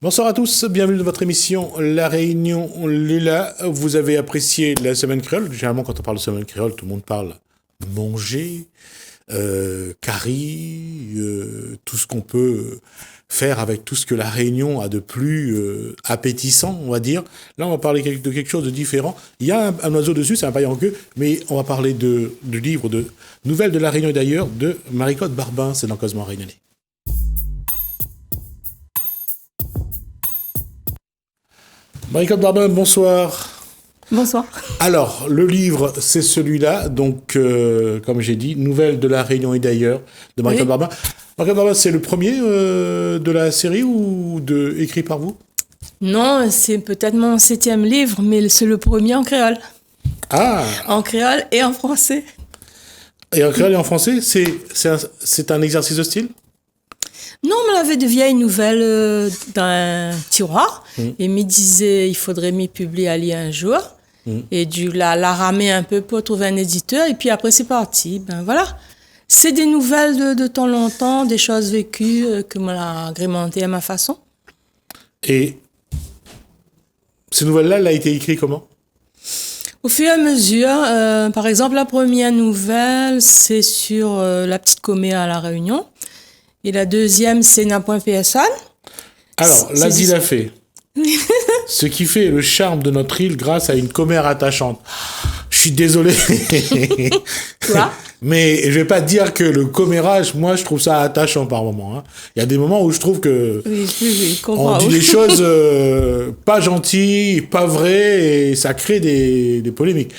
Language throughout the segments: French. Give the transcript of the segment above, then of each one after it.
Bonsoir à tous, bienvenue dans votre émission La Réunion Lula. Vous avez apprécié la semaine créole. Généralement, quand on parle de semaine créole, tout le monde parle manger, curry, tout ce qu'on peut faire avec tout ce que la Réunion a de plus appétissant, on va dire. Là, on va parler de quelque chose de différent. Il y a un oiseau dessus, c'est un paillet en queue, mais on va parler du livre de Nouvelles de la Réunion et d'ailleurs de Marie-Claude Barbin, c'est dans Cosmo Réunionnais. Marie-Claude Barbin, bonsoir. Bonsoir. Alors, le livre, c'est celui-là, donc, comme j'ai dit, Nouvelles de la Réunion et d'ailleurs, de Marie-Claude Barbin. Marie-Claude Barbin, c'est le premier de la série ou écrit par vous? Non, c'est peut-être mon 7e livre, mais c'est le premier en créole. Ah! En créole et en français. Et en créole et en français, c'est un exercice de style? Non, on me l'avait de vieilles nouvelles dans un tiroir et me disait il faudrait m'y publier à lire un jour. Et du la ramer un peu pour trouver un éditeur et puis après c'est parti. Ben voilà. C'est des nouvelles de temps longtemps, des choses vécues que moi l'a agrémenté à ma façon. Et ces nouvelles-là, elle a été écrite comment? Au fur et à mesure, par exemple, la première nouvelle, c'est sur la petite coméa à La Réunion. Et la deuxième, c'est N'a point personne. Alors, l'a dit la fait. Ce qui fait le charme de notre île grâce à une commère attachante. Je suis désolé. Quoi? Mais je vais pas dire que le commérage, moi, je trouve ça attachant par moment. Hein. Il y a des moments où je trouve que je comprends. on dit des choses pas gentilles, pas vraies, et ça crée des polémiques.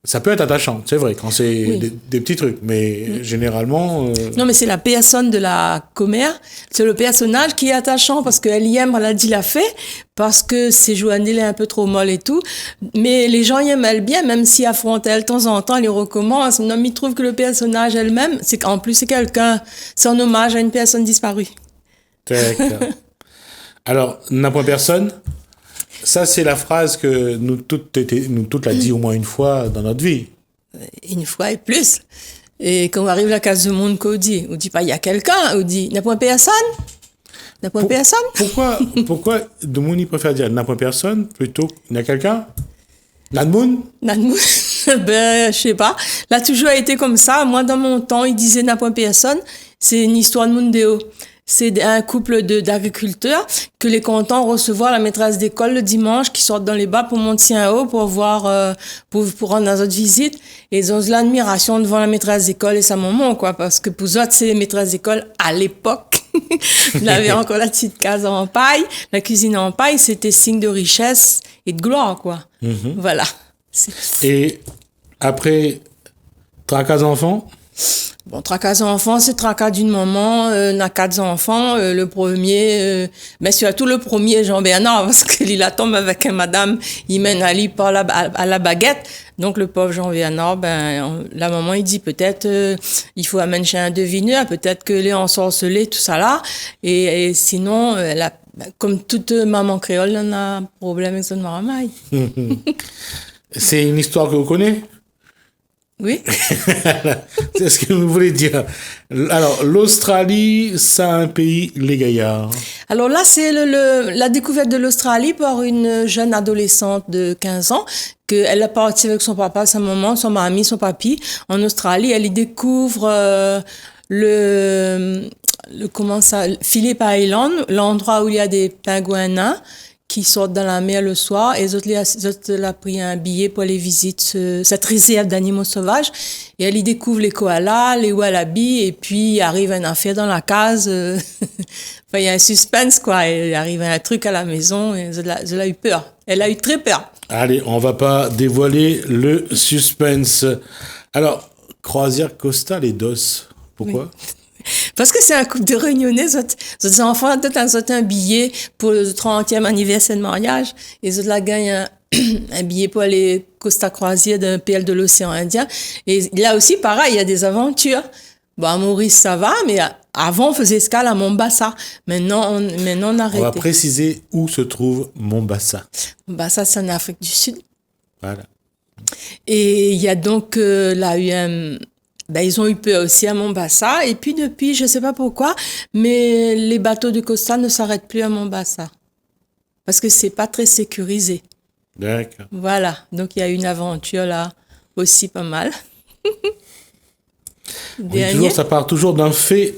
Ça peut être attachant, c'est vrai, quand c'est des petits trucs, mais généralement... Non, mais c'est la personne de la commère, c'est le personnage qui est attachant parce qu'elle y aime, elle a dit la fait, parce que c'est Joannelle est un peu trop molle et tout, mais les gens y aiment elle bien, même si affrontent elle de temps en temps, elle les recommence. Non, mais ils trouvent que le personnage elle-même, c'est qu'en plus c'est quelqu'un, c'est un hommage à une personne disparue. D'accord. Alors, n'a point personne. Ça, c'est la phrase que nous toutes l'a dit au moins une fois dans notre vie. Une fois et plus. Et quand on arrive à la case du monde qu'on dit pas il y a quelqu'un, on dit n'a point personne. N'a point personne. Pourquoi de monde il préfère dire n'a point personne plutôt qu'il y a quelqu'un? Nadmoun? Nadmoun, ben, je sais pas. Là, toujours été comme ça. Moi, dans mon temps, il disait n'a point personne. C'est une histoire de Mundéo. C'est un couple d'agriculteurs que les contents recevoir la maîtresse d'école le dimanche qui sortent dans les bas pour monter en haut pour voir pour rendre dans autre visite et ils ont de l'admiration devant la maîtresse d'école et sa maman quoi parce que pour eux c'est les maîtresses d'école à l'époque il avait encore la petite case en paille, la cuisine en paille, c'était signe de richesse et de gloire quoi. Voilà. Et après tracas enfants? Bon, tracas enfants, c'est tracas d'une maman, n'a 4 enfants, le premier, mais surtout le premier, Jean-Bernard, parce qu'il tombe avec une madame, il mène Ali par à la baguette, donc le pauvre Jean-Bernard, la maman, il dit peut-être, il faut amener chez un devineur, peut-être que les ensorcelés, tout ça là, et sinon, comme toute maman créole, elle a un problème avec son maramaille. C'est une histoire que vous connaissez? Oui. C'est ce que vous voulez dire. Alors, l'Australie, c'est un pays, les gaillards. Alors là, c'est la découverte de l'Australie par une jeune adolescente de 15 ans, qu'elle est partie avec son papa, sa maman, son mamie, son papy, en Australie. Elle y découvre Phillip Island, l'endroit où il y a des pingouins nains qui sortent dans la mer le soir, et les autres a pris un billet pour aller visiter cette réserve d'animaux sauvages, et elle y découvre les koalas, les wallabies, et puis il arrive une affaire dans la case, enfin, il y a un suspense, quoi, il arrive un truc à la maison, et elle a eu peur. Elle a eu très peur. Allez, on va pas dévoiler le suspense. Alors, croisière Costa les DOS, pourquoi? Oui. Parce que c'est un couple de réunionnais, les enfants ont un billet pour le 30e anniversaire de mariage, et ils ont gagné un billet pour aller Costa Croisière d'un PL de l'océan Indien. Et là aussi, pareil, il y a des aventures. Bon, à Maurice, ça va, mais avant, on faisait escale à Mombasa. Maintenant, on a arrêté. On va préciser où se trouve Mombasa. Mombasa, c'est en Afrique du Sud. Voilà. Et il y a donc, là, ils ont eu peur aussi à Mombasa. Et puis depuis, je sais pas pourquoi, mais les bateaux de Costa ne s'arrêtent plus à Mombasa. parce que c'est pas très sécurisé. D'accord. Voilà, donc il y a une aventure là aussi pas mal. Oui, toujours, ça part toujours d'un fait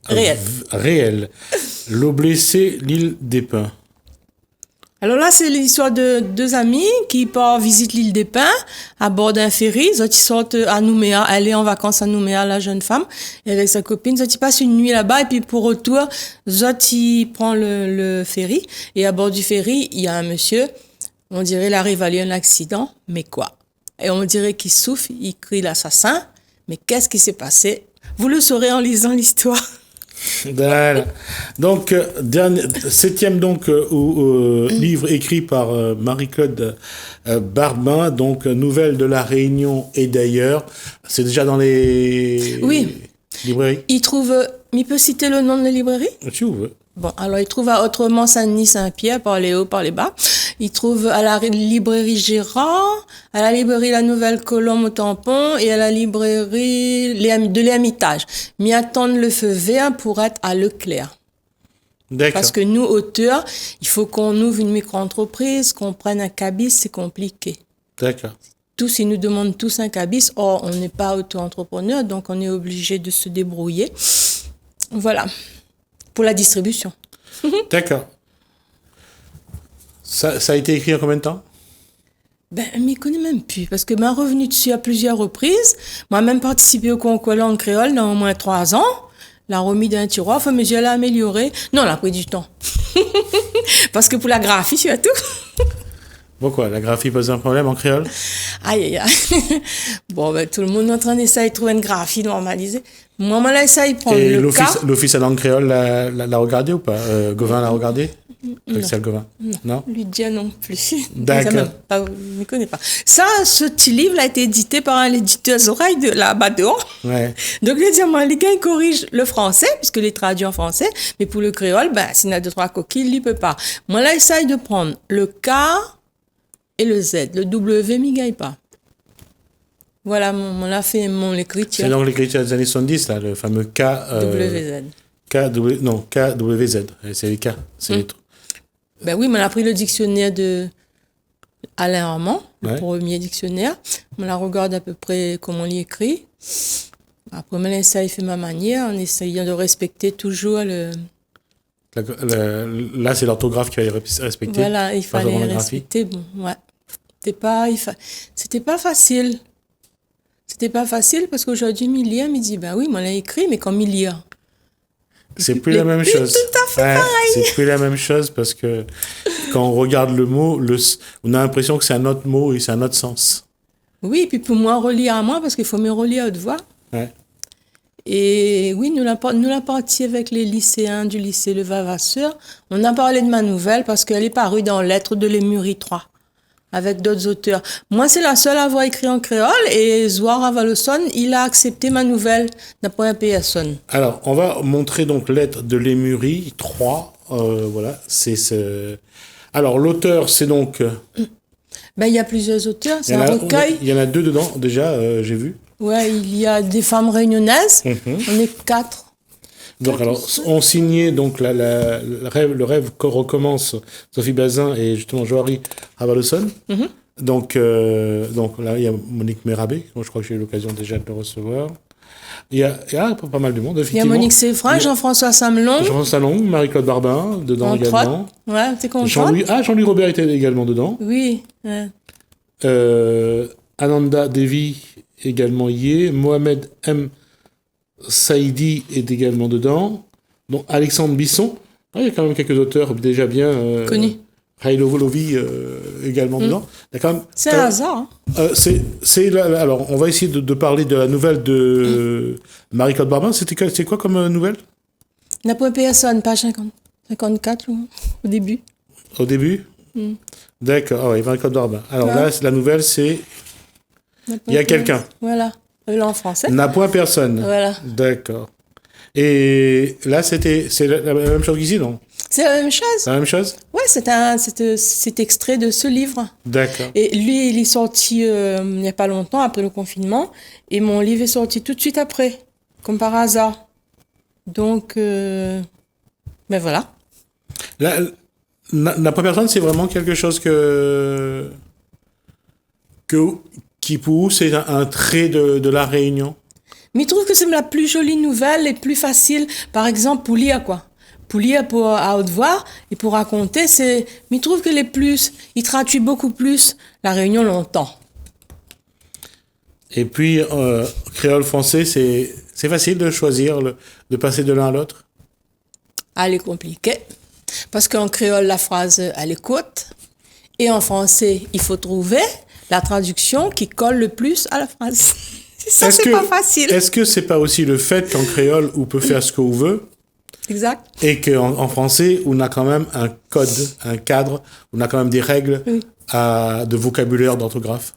Réel. réel. L'eau blessée, l'île des Pins. Alors là, c'est l'histoire de deux amis qui partent visiter l'île des Pins à bord d'un ferry. Ils sortent à Nouméa, elle est en vacances à Nouméa, la jeune femme, et avec sa copine. Ils passent une nuit là-bas et puis pour retour, ils prend le ferry et à bord du ferry, il y a un monsieur. On dirait il arrive à lui un accident, mais quoi? Et on dirait qu'il souffre, il crie l'assassin. Mais qu'est-ce qui s'est passé? Vous le saurez en lisant l'histoire. Voilà. Donc, septième donc, livre écrit par Marie-Claude Barbin, donc Nouvelles de la Réunion et d'ailleurs. C'est déjà dans les librairies? Il peut citer le nom de la librairie? Si vous voulez. Bon, alors il trouve à Autrement Saint-Denis Saint-Pierre, par les hauts, par les bas. Il trouve à la librairie Gérard, à la librairie La Nouvelle Colombe au Tampon et à la librairie de l'Hermitage. Mais attendre le feu vert pour être à Leclerc. D'accord. Parce que nous, auteurs, il faut qu'on ouvre une micro-entreprise, qu'on prenne un cabis, c'est compliqué. D'accord. Tous, ils nous demandent tous un cabis. Or, on n'est pas auto-entrepreneur, donc on est obligé de se débrouiller. Voilà. Pour la distribution. D'accord. Ça a été écrit en combien de temps? Ben, je m'y connais même plus, parce que m'a revenu dessus à plusieurs reprises. Moi, même participé au concours langue créole dans au moins 3 ans. La remis d'un tiroir, enfin, mais je l'ai amélioré. Non, elle a pris du temps. Parce que pour la graphie, surtout. Pourquoi? La graphie pose un problème en créole? Aïe, aïe, aïe. Bon, ben, tout le monde est en train d'essayer de trouver une graphie normalisée. Moi, là, essaye de prendre Et le cas. l'Office à langue créole l'a regardé ou pas? Gauvin l'a regardé? Axel Gauvin? Non? Lui dire non plus. D'accord. Je ne me connais pas. Ça, ce petit livre a été édité par un éditeur oreilles de là-bas dehors. Ouais. Donc, je dis, moi, les gars, ils corrigent le français, puisque les traduits en français, mais pour le créole, ben, s'il y a 2-3 coquilles, il ne peut pas. Moi, là, essaye de prendre le K et le Z. Le W, m'y gagne pas. Voilà, on a fait mon écriture. C'est donc l'écriture des années 70, là, le fameux K. WZ. KWZ. C'est les K. C'est les trucs. Ben oui, mais on a pris le dictionnaire de Alain Armand, le Ouais. premier dictionnaire. On la regarde à peu près comment on l'y écrit. Après, on essaye, fait ma manière, en essayant de respecter toujours le... Là, c'est l'orthographe qu'il fallait respecter. Voilà, il pas vraiment fallait la graphie. respecter. Bon, ouais. C'était pas facile. C'était pas facile parce qu'aujourd'hui, Milia me dit, ben oui, moi, l'a écrit, mais comme Milia. C'est plus la même chose. Tout à fait pareil. C'est plus la même chose parce que quand on regarde le mot, on a l'impression que c'est un autre mot et c'est un autre sens. Oui, et puis pour moi, relire à moi, parce qu'il faut me relire à haute voix. Ouais. Et oui, nous l'avons parti avec les lycéens du lycée Le Vavasseur. On a parlé de ma nouvelle parce qu'elle est parue dans Lettres de Lémurie 3, avec d'autres auteurs. Moi, c'est la seule à avoir écrit en créole et Zouar Avalosson, il a accepté ma nouvelle d'après un personne. Alors, on va montrer donc Lettres de Lémurie 3. Voilà, Alors, l'auteur, c'est donc... Ben, il y a plusieurs auteurs, il c'est y en un a- recueil. Il y en a 2 dedans, déjà, j'ai vu. Ouais, il y a des femmes réunionnaises. On est 4. Donc, alors, on signait donc le rêve que recommence Sophie Bazin et justement Joari Avalosson. Donc là, il y a Monique Mérabé, moi, je crois que j'ai eu l'occasion déjà de le recevoir. Il y a pas mal de monde, Il y a effectivement. Monique Séfrin, Jean-François Samelon, Jean-François Salon, Marie-Claude Barbin, dedans entre également. autres. Ouais, t'es content? Jean-Louis Robert était également dedans. Oui. Ouais. Ananda Devi également y est. Mohamed M. Saïdi est également dedans. Donc Alexandre Bisson. Ah, il y a quand même quelques auteurs déjà bien Connus. Railo Volovi également dedans. Il y a quand même, C'est un hasard. Hein. alors, on va essayer de parler de la nouvelle de Marie-Claude Barbin. C'est quoi comme nouvelle? N'a pas personne, page 54 au début. Au début? D'accord. Ah oui, Marie-Claude Barbin. Alors là, la nouvelle, c'est il y a quelqu'un. Voilà. Là en français. N'a point personne. Voilà. D'accord. Et là, c'est la même chose qu'ici, non? C'est la même chose. C'est la même chose? Ouais, c'est extrait de ce livre. D'accord. Et lui, il est sorti il n'y a pas longtemps, après le confinement. Et mon livre est sorti tout de suite après, comme par hasard. Donc, ben voilà. la première personne, c'est vraiment quelque chose qui pour vous, c'est un trait de la Réunion. Mais je trouve que c'est la plus jolie nouvelle et plus facile, par exemple, pour lire, quoi. Pour lire à haute voix et pour raconter, mais je trouve que il traduit beaucoup plus la Réunion longtemps. Et puis, créole français, c'est facile de choisir, de passer de l'un à l'autre. Elle est compliquée. Parce qu'en créole, la phrase, elle est courte. Et en français, il faut trouver la traduction qui colle le plus à la phrase. Ça, c'est pas facile. Est-ce que c'est pas aussi le fait qu'en créole, on peut faire ce qu'on veut? Exact. Et qu'en français, on a quand même un code, un cadre, on a quand même des règles de vocabulaire, d'orthographe.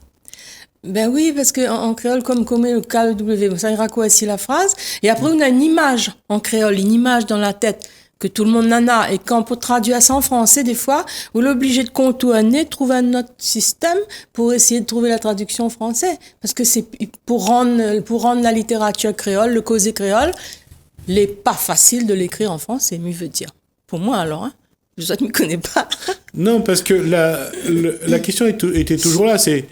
Ben oui, parce qu'en créole, comme le KW, ça ira quoi aussi la phrase. Et après, on a une image en créole, une image dans la tête que tout le monde en a. Et quand pour traduire ça en français, des fois, on est obligé de contourner, de trouver un autre système pour essayer de trouver la traduction en français. Parce que c'est pour rendre la littérature créole, le causé créole, il n'est pas facile de l'écrire en français, mieux veut dire. Pour moi, alors, hein. Je ne m'y connais pas. Non, parce que la question était toujours là, c'est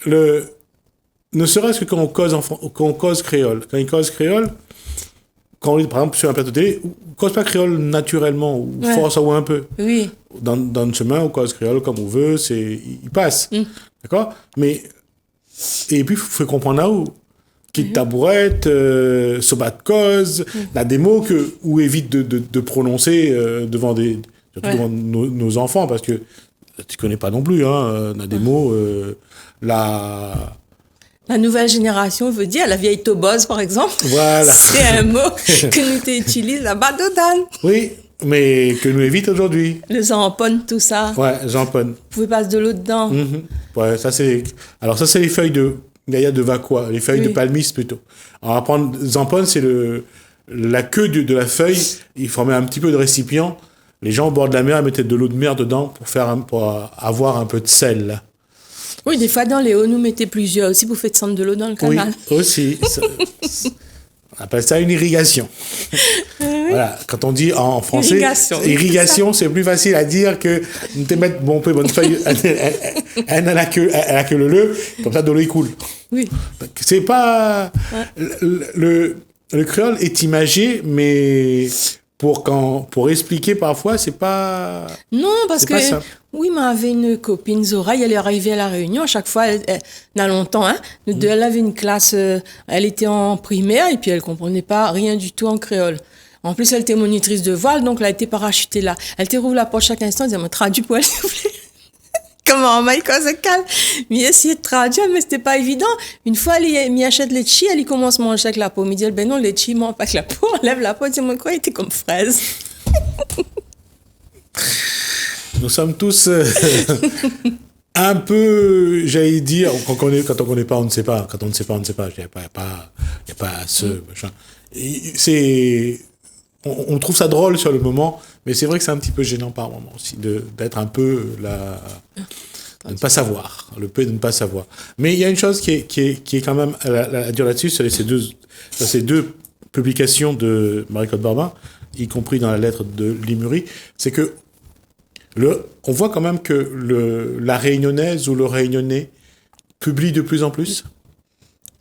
ne serait-ce que quand on cause créole. Quand il cause créole, quand on est, par exemple, sur un plateau télé, on cause pas créole naturellement, ou force ou un peu. Oui. Dans le chemin, on cause créole comme on veut, il passe. D'accord? Mais, et puis, il faut comprendre là où. Quitte tabourette, sobat de cause, là, des mots ou évite de prononcer devant surtout devant nos enfants, parce que tu connais pas non plus, hein, on a des mots, La nouvelle génération veut dire la vieille tobose, par exemple. Voilà. C'est un mot que nous utilisons là-bas dedans. Oui, mais que nous évite aujourd'hui. Le zampon, tout ça. Ouais, zampon. Vous pouvez passer de l'eau dedans. Ouais, ça c'est les feuilles de Gaïa de Vacois, les feuilles de palmis plutôt. On va prendre zampon, c'est la queue de la feuille, il formait un petit peu de récipient. Les gens au bord de la mer ils mettaient de l'eau de mer dedans pour avoir un peu de sel. Là. Oui, des fois dans les hauts, nous mettez plusieurs aussi pour faire descendre de l'eau dans le canal. Oui, aussi. On appelle ça une irrigation. Voilà, quand on dit en français, irrigation, c'est plus facile à dire que de te mettre bonne feuille, elle a la queue le, comme ça de l'eau coule. Oui. C'est pas le créole est imagé, mais pour expliquer parfois, c'est pas. Non, parce que oui, mais avait une copine Zora, elle est arrivée à la Réunion. À chaque fois, elle a longtemps, hein. Elle avait une classe, elle était en primaire et puis elle comprenait pas rien du tout en créole. En plus, elle était monitrice de voile, donc elle a été parachutée là. Elle te rouvre la porte chaque instant, elle disait, traduis pour elle, s'il vous plaît. Comment, Maïka se calme. Mais essayé de traduire, mais c'était pas évident. Une fois, elle m'y achète les chi, elle y commence à manger avec la peau. Elle me dit, ben non, les chi, mange pas avec la peau. On lève la peau, elle dit, moi, quoi, il était comme fraise. Nous sommes tous un peu, j'allais dire, quand on connaît pas, on ne sait pas. Quand on ne sait pas, on ne sait pas. Il n'y a pas ce machin. On trouve ça drôle sur le moment, mais c'est vrai que c'est un petit peu gênant par moment aussi d'être un peu de ne pas savoir, le peu de ne pas savoir. Mais il y a une chose qui est quand même à dire là-dessus, c'est ces deux publications de Marie-Claude Barbin, y compris dans la lettre de Limuri, c'est que on voit quand même que la réunionnaise ou le réunionnais publie de plus en plus.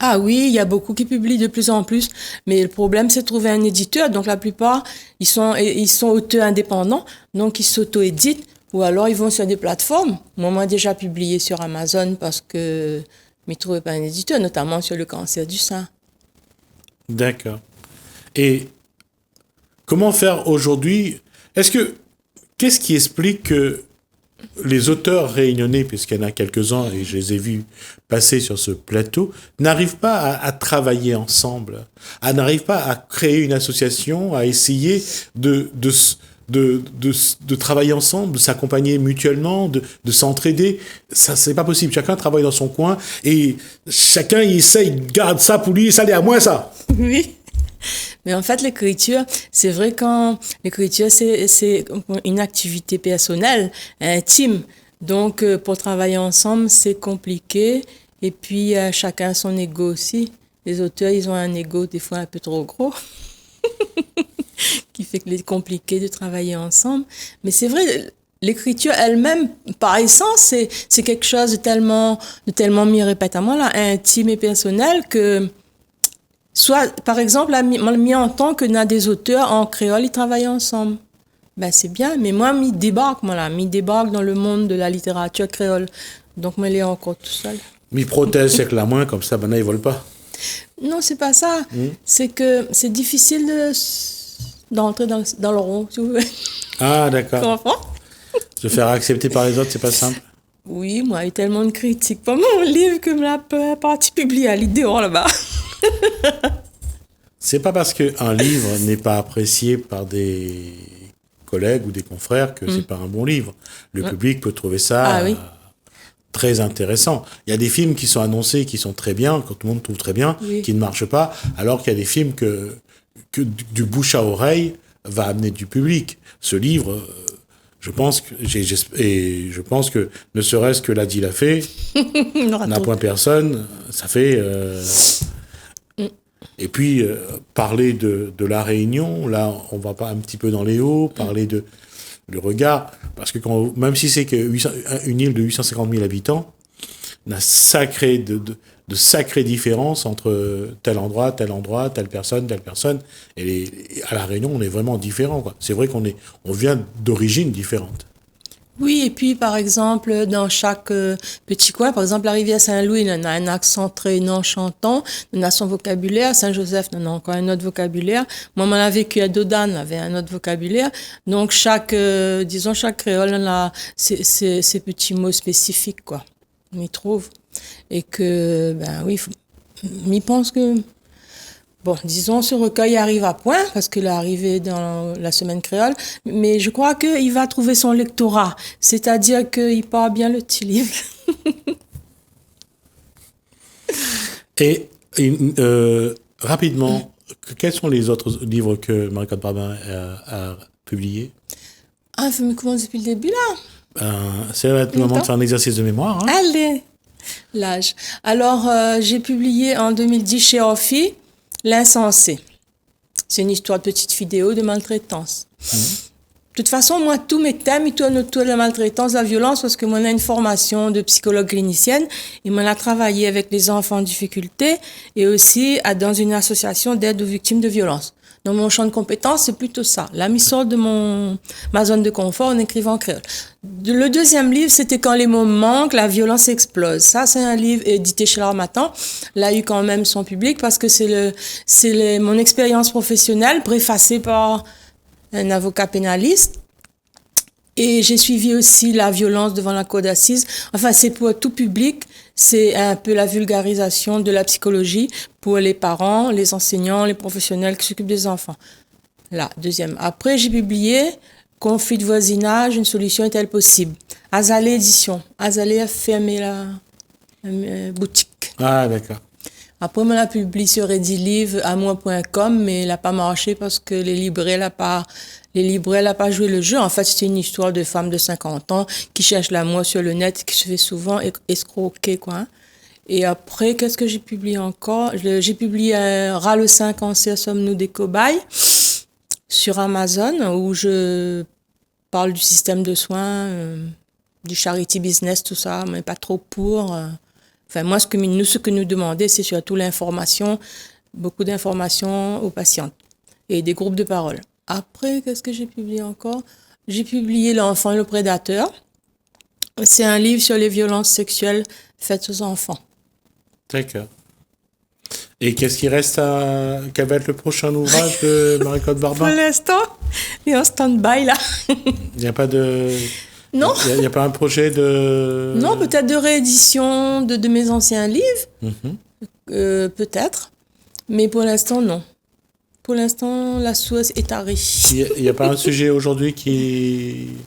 Ah oui, il y a beaucoup qui publient de plus en plus, mais le problème c'est de trouver un éditeur. Donc la plupart, ils sont auteurs indépendants, donc ils s'auto-éditent ou alors ils vont sur des plateformes. Moi, déjà publié sur Amazon parce que je ne trouvais pas un éditeur, notamment sur le cancer du sein. D'accord. Et comment faire aujourd'hui? Qu'est-ce qui explique que les auteurs réunionnais, puisqu'il y en a quelques-uns, et je les ai vus passer sur ce plateau, n'arrivent pas à travailler ensemble, n'arrivent pas à créer une association, à essayer de travailler ensemble, de s'accompagner mutuellement, de s'entraider. Ça, c'est pas possible. Chacun travaille dans son coin et chacun il essaye, garde ça pour lui, ça l'est à moi, ça. Oui. Mais en fait, l'écriture, c'est vrai quand l'écriture, c'est une activité personnelle, intime. Donc, pour travailler ensemble, c'est compliqué. Et puis, chacun son ego aussi. Les auteurs, ils ont un ego des fois un peu trop gros, qui fait qu'il est compliqué de travailler ensemble. Mais c'est vrai, l'écriture elle-même, par essence, c'est quelque chose de tellement mis répétamment là, intime et personnel que, soit, par exemple, mis en tant que dans des auteurs en créole, ils travaillent ensemble. Ben, c'est bien, mais moi, m'y débarque dans le monde de la littérature créole. Donc, moi, il est encore tout seul. Mi protège c'est que la main, comme ça, maintenant, ils volent pas. Non, c'est pas ça. C'est que c'est difficile d'entrer dans le rond, si vous voulez. Ah, d'accord. Tu comprends? Se faire accepter par les autres, c'est pas simple. Oui, moi, il y a tellement de critiques pour mon livre que la partie publiée à l'idéal là-bas. C'est pas parce qu'un livre n'est pas apprécié par des collègues ou des confrères que c'est pas un bon livre. Le public peut trouver ça très intéressant. Il y a des films qui sont annoncés, qui sont très bien, que tout le monde trouve très bien, qui ne marchent pas, alors qu'il y a des films que du bouche à oreille va amener du public. Ce livre, je pense que ne serait-ce que l'a dit l'a fait, n'a point personne, ça fait. Et puis parler de la Réunion, là on va pas un petit peu dans les hauts, parler de le regard, parce que même si c'est une île de 850 000 habitants, on a de sacrées différences entre tel endroit, telle personne, et à la Réunion on est vraiment différents, quoi. C'est vrai qu'on vient d'origines différentes. Oui, et puis par exemple, dans chaque petit coin, par exemple, la rivière Saint-Louis, il en a un accent très non-chantant, il en a son vocabulaire, Saint-Joseph, il en a encore un autre vocabulaire. Moi, on a vécu à Dodane, avait un autre vocabulaire. Donc, chaque créole, on a ses petits mots spécifiques, quoi. On y trouve. Et que, ben oui, je pense que... Bon, disons, ce recueil arrive à point, parce qu'il est arrivé dans la semaine créole, mais je crois qu'il va trouver son lectorat, c'est-à-dire qu'il part bien le petit livre. Et rapidement, quels sont les autres livres que Marie-Claude Barbin a publiés? Ah, mais comment depuis le début, là? C'est le moment de faire un exercice de mémoire. Hein? Allez, l'âge. Alors, j'ai publié en 2010 chez Orphy, L'insensé. C'est une histoire de petite vidéo de maltraitance. De toute façon, moi, tous mes thèmes, ils tournent autour de la maltraitance, de la violence, parce que moi, j'ai une formation de psychologue clinicienne et moi, j'ai travaillé avec les enfants en difficulté et aussi dans une association d'aide aux victimes de violences. Donc, mon champ de compétences, c'est plutôt ça. La mise hors de ma zone de confort en écrivant en créole. Le deuxième livre, c'était Quand les mots manquent, la violence explose. Ça, c'est un livre édité chez l'Harmattan. Là, il y a eu quand même son public parce que c'est mon expérience professionnelle préfacée par un avocat pénaliste. Et j'ai suivi aussi la violence devant la cour d'assises. Enfin, c'est pour tout public. C'est un peu la vulgarisation de la psychologie pour les parents, les enseignants, les professionnels qui s'occupent des enfants. Là, deuxième. Après, j'ai publié Conflit de voisinage, une solution est-elle possible? Azalée Édition. Azalée a fermé la boutique. Ah, d'accord. Après, on l'a publié sur Edilive, amour.com, mais il n'a pas marché parce que les libraires n'ont pas joué le jeu. En fait, c'était une histoire de femme de 50 ans qui cherche l'amour sur le net, qui se fait souvent escroquer, quoi. Et après, qu'est-ce que j'ai publié encore? J'ai publié Ras le sein cancer, sommes-nous des cobayes? Sur Amazon, où je parle du système de soins, du charity business, tout ça, mais pas trop pour. Enfin, moi, ce que nous demandons, c'est surtout l'information, beaucoup d'informations aux patientes et des groupes de parole. Après, qu'est-ce que j'ai publié encore? J'ai publié L'enfant et le prédateur. C'est un livre sur les violences sexuelles faites aux enfants. D'accord. Et qu'est-ce qui reste quel va être le prochain ouvrage de Marie-Claude Barbin? Pour l'instant, il est en stand-by, là. Il n'y a pas de... Non. Il n'y a pas un projet de... Non, peut-être de réédition de mes anciens livres. Peut-être. Mais pour l'instant, non. Pour l'instant, la source est tarie. Il n'y a pas un sujet aujourd'hui qui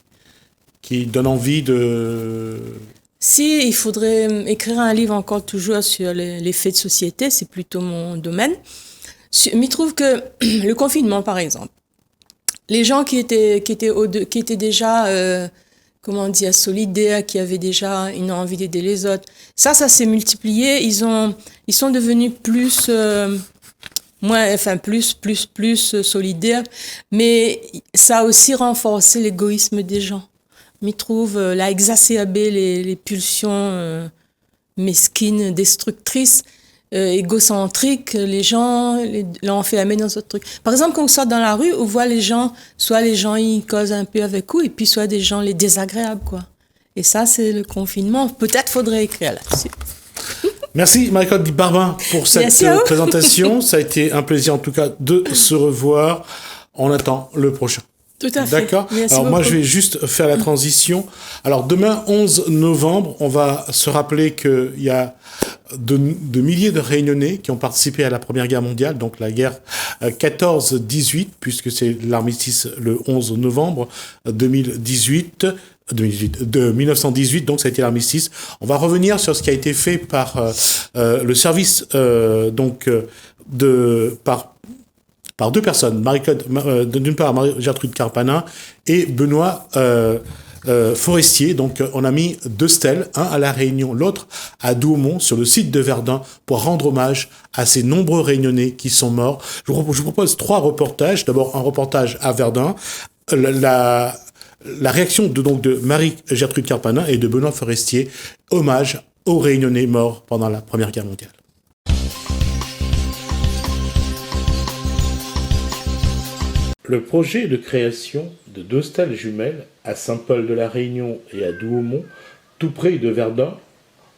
donne envie de... Si, il faudrait écrire un livre encore toujours sur les faits de société, c'est plutôt mon domaine. Mais il trouve que le confinement, par exemple, les gens qui étaient déjà, solidaires, qui avaient déjà une envie d'aider les autres, ça s'est multiplié. Ils sont devenus plus solidaires, mais ça a aussi renforcé l'égoïsme des gens. m'y trouve là exacerber les pulsions mesquines, destructrices, égocentriques, les gens l'enfermer dans ce truc. Par exemple, quand on sort dans la rue, on voit les gens, soit les gens ils causent un peu avec vous, et puis soit des gens les désagréables, quoi. Et ça, c'est le confinement. Peut-être faudrait écrire là-dessus. Merci Marie-Claude Barbin pour cette présentation. Ça a été un plaisir en tout cas de se revoir. On attend le prochain. Tout à fait. D'accord. Merci Alors beaucoup. moi je vais juste faire la transition. Alors demain 11 novembre, on va se rappeler qu'il y a de milliers de Réunionnais qui ont participé à la Première Guerre mondiale, donc la guerre 14-18, puisque c'est l'armistice le 11 novembre 1918, donc ça a été l'armistice. On va revenir sur ce qui a été fait par le service par deux personnes, d'une part Marie-Gertrude Carpanin et Benoît Forestier. Donc on a mis 2 stèles, un à La Réunion, l'autre à Douaumont, sur le site de Verdun, pour rendre hommage à ces nombreux Réunionnais qui sont morts. Je vous propose 3 reportages. D'abord un reportage à Verdun, la réaction de Marie-Gertrude Carpanin et de Benoît Forestier, hommage aux Réunionnais morts pendant la Première Guerre mondiale. Le projet de création de 2 stèles jumelles à Saint-Paul-de-la-Réunion et à Douaumont, tout près de Verdun,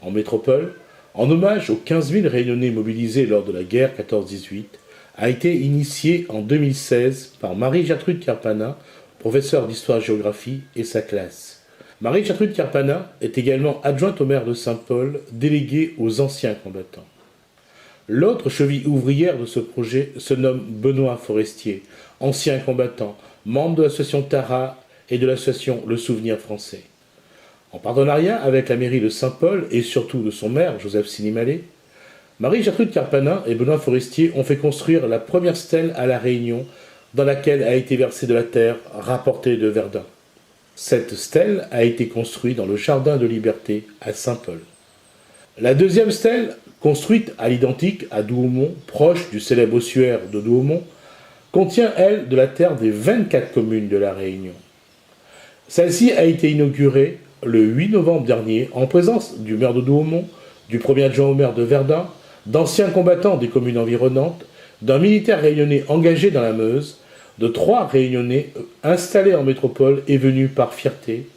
en métropole, en hommage aux 15 000 Réunionnais mobilisés lors de la guerre 14-18, a été initié en 2016 par Marie-Gertrude Carpanin, professeure d'histoire-géographie, et sa classe. Marie-Gertrude Carpanin est également adjointe au maire de Saint-Paul, déléguée aux anciens combattants. L'autre cheville ouvrière de ce projet se nomme Benoît Forestier, ancien combattant, membre de l'association Tara et de l'association Le Souvenir Français. En partenariat avec la mairie de Saint-Paul et surtout de son maire, Joseph Sinimalé, Marie-Gertrude Carpanin et Benoît Forestier ont fait construire la première stèle à La Réunion, dans laquelle a été versée de la terre rapportée de Verdun. Cette stèle a été construite dans le Jardin de Liberté à Saint-Paul. La deuxième stèle, construite à l'identique à Douaumont, proche du célèbre ossuaire de Douaumont, contient, elle, de la terre des 24 communes de La Réunion. Celle-ci a été inaugurée le 8 novembre dernier en présence du maire de Douaumont, du premier adjoint au maire de Verdun, d'anciens combattants des communes environnantes, d'un militaire réunionnais engagé dans la Meuse, de 3 Réunionnais installés en métropole et venus par fierté,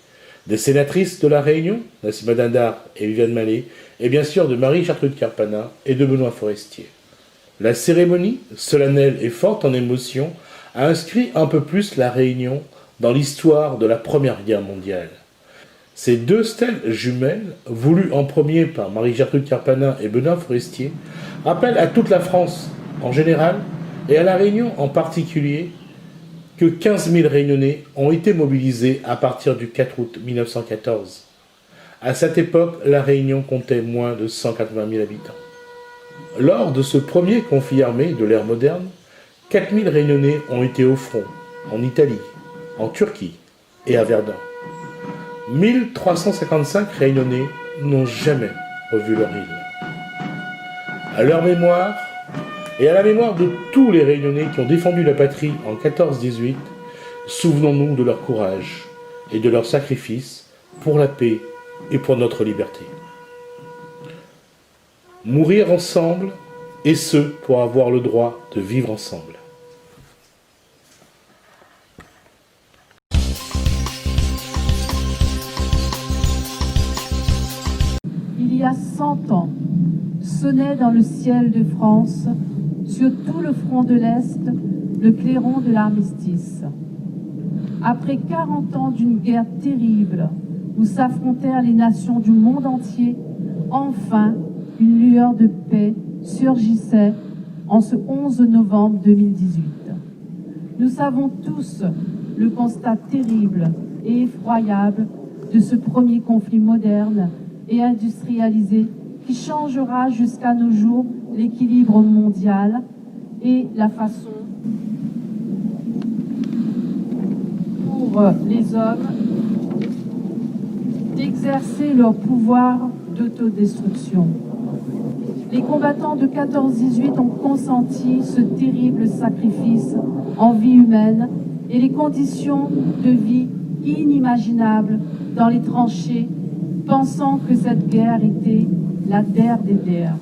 des sénatrices de La Réunion, Nassima Dindar et Viviane Mallet, et bien sûr de Marie-Gertrude Carpanin et de Benoît Forestier. La cérémonie, solennelle et forte en émotion, a inscrit un peu plus La Réunion dans l'histoire de la Première Guerre mondiale. Ces 2 stèles jumelles, voulues en premier par Marie-Gertrude Carpanin et Benoît Forestier, rappellent à toute la France en général et à La Réunion en particulier que 15 000 Réunionnais ont été mobilisés à partir du 4 août 1914. À cette époque, La Réunion comptait moins de 180 000 habitants. Lors de ce premier conflit armé de l'ère moderne, 4 000 Réunionnais ont été au front, en Italie, en Turquie et à Verdun. 1355 Réunionnais n'ont jamais revu leur île. À leur mémoire, et à la mémoire de tous les Réunionnais qui ont défendu la patrie en 14-18, souvenons-nous de leur courage et de leur sacrifice pour la paix et pour notre liberté. Mourir ensemble, et ce, pour avoir le droit de vivre ensemble. Il y a 100 ans, sonnait dans le ciel de France, sur tout le front de l'Est, le clairon de l'armistice. Après 40 ans d'une guerre terrible, où s'affrontèrent les nations du monde entier, enfin, une lueur de paix surgissait en ce 11 novembre 2018. Nous savons tous le constat terrible et effroyable de ce premier conflit moderne et industrialisé qui changera jusqu'à nos jours l'équilibre mondial et la façon pour les hommes d'exercer leur pouvoir d'autodestruction. Les combattants de 14-18 ont consenti ce terrible sacrifice en vie humaine et les conditions de vie inimaginables dans les tranchées, pensant que cette guerre était la der des der.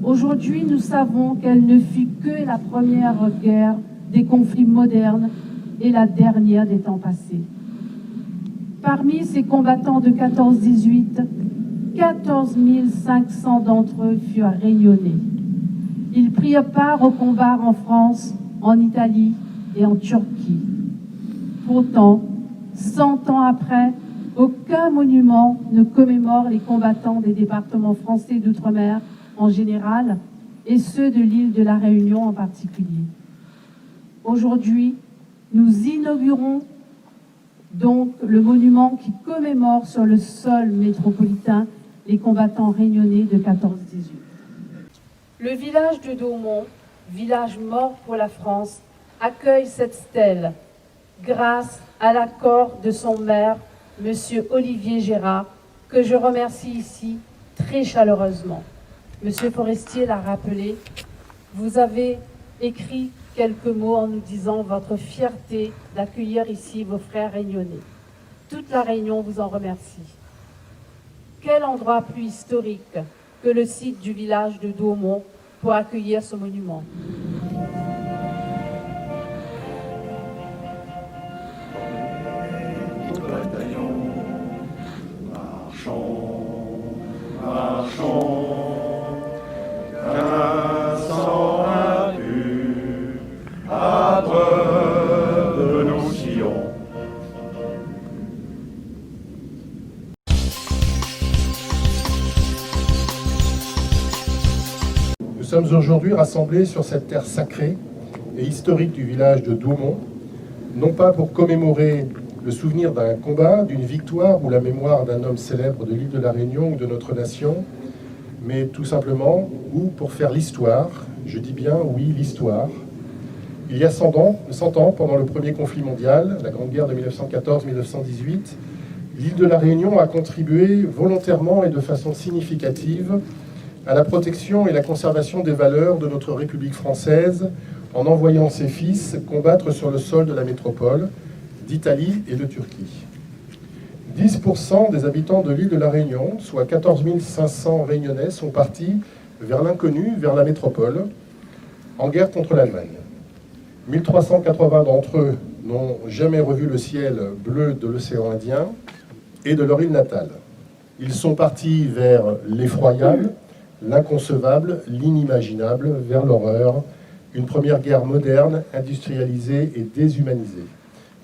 Aujourd'hui, nous savons qu'elle ne fut que la première guerre des conflits modernes et la dernière des temps passés. Parmi ces combattants de 14-18, 14 500 d'entre eux furent réunionnais. Ils prirent part aux combats en France, en Italie et en Turquie. Pourtant, 100 ans après, aucun monument ne commémore les combattants des départements français d'outre-mer en général et ceux de l'île de la Réunion en particulier. Aujourd'hui, nous inaugurons donc le monument qui commémore sur le sol métropolitain les combattants réunionnais de 14-18. Le village de Daumont, village mort pour la France, accueille cette stèle grâce à l'accord de son maire, M. Olivier Gérard, que je remercie ici très chaleureusement. M. Forestier l'a rappelé, vous avez écrit quelques mots en nous disant votre fierté d'accueillir ici vos frères réunionnais. Toute la Réunion vous en remercie. Quel endroit plus historique que le site du village de Daumont pour accueillir ce monument. Nous sommes aujourd'hui rassemblés sur cette terre sacrée et historique du village de Daumont, non pas pour commémorer le souvenir d'un combat, d'une victoire ou la mémoire d'un homme célèbre de l'île de la Réunion ou de notre nation, mais tout simplement ou pour faire l'histoire, je dis bien oui, l'histoire. Il y a 100 ans, pendant le premier conflit mondial, la Grande Guerre de 1914-1918, l'île de la Réunion a contribué volontairement et de façon significative à la protection et la conservation des valeurs de notre République française en envoyant ses fils combattre sur le sol de la métropole d'Italie et de Turquie. 10% des habitants de l'île de la Réunion, soit 14 500 Réunionnais, sont partis vers l'inconnu, vers la métropole, en guerre contre l'Allemagne. 1380 d'entre eux n'ont jamais revu le ciel bleu de l'océan Indien et de leur île natale. Ils sont partis vers l'effroyable, l'inconcevable, l'inimaginable, vers l'horreur, une première guerre moderne, industrialisée et déshumanisée,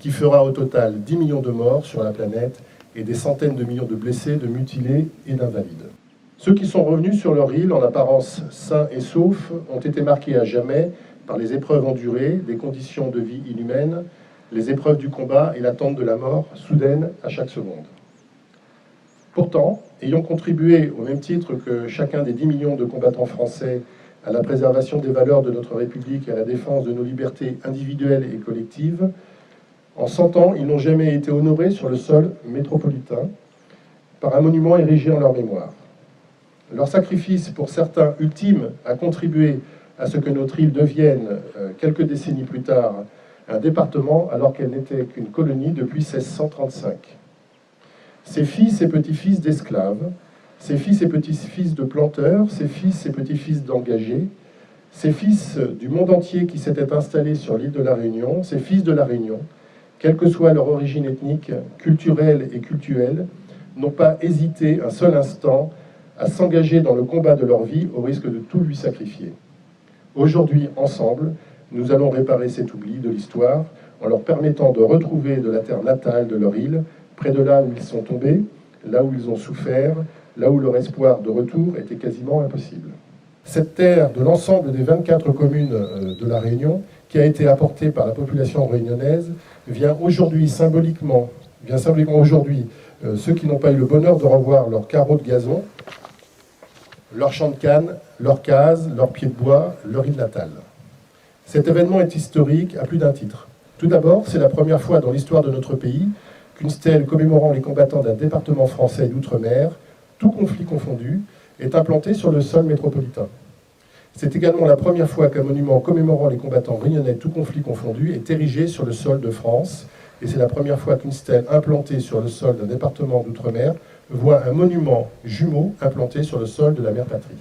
qui fera au total 10 millions de morts sur la planète et des centaines de millions de blessés, de mutilés et d'invalides. Ceux qui sont revenus sur leur île, en apparence sains et saufs, ont été marqués à jamais par les épreuves endurées, des conditions de vie inhumaines, les épreuves du combat et l'attente de la mort soudaine à chaque seconde. Pourtant, ayant contribué au même titre que chacun des 10 millions de combattants français à la préservation des valeurs de notre République et à la défense de nos libertés individuelles et collectives, en 100 ans, ils n'ont jamais été honorés sur le sol métropolitain par un monument érigé en leur mémoire. Leur sacrifice, pour certains ultime, a contribué à ce que notre île devienne, quelques décennies plus tard, un département alors qu'elle n'était qu'une colonie depuis 1635. Ses fils et petits-fils d'esclaves, ses fils et petits-fils de planteurs, ses fils et petits-fils d'engagés, ses fils du monde entier qui s'étaient installés sur l'île de la Réunion, ses fils de la Réunion, quelle que soit leur origine ethnique, culturelle et cultuelle, n'ont pas hésité un seul instant à s'engager dans le combat de leur vie au risque de tout lui sacrifier. Aujourd'hui, ensemble, nous allons réparer cet oubli de l'histoire en leur permettant de retrouver de la terre natale de leur île, près de là où ils sont tombés, là où ils ont souffert, là où leur espoir de retour était quasiment impossible. Cette terre de l'ensemble des 24 communes de la Réunion, qui a été apportée par la population réunionnaise, vient symboliquement aujourd'hui ceux qui n'ont pas eu le bonheur de revoir leur carreau de gazon, leur champ de canne, leur case, leur pied de bois, leur île natale. Cet événement est historique à plus d'un titre. Tout d'abord, c'est la première fois dans l'histoire de notre pays qu'une stèle commémorant les combattants d'un département français d'outre-mer, tout conflit confondu, est implantée sur le sol métropolitain. C'est également la première fois qu'un monument commémorant les combattants réunionnais, tout conflit confondu, est érigé sur le sol de France et c'est la première fois qu'une stèle implantée sur le sol d'un département d'outre-mer voit un monument jumeau implanté sur le sol de la mère patrie.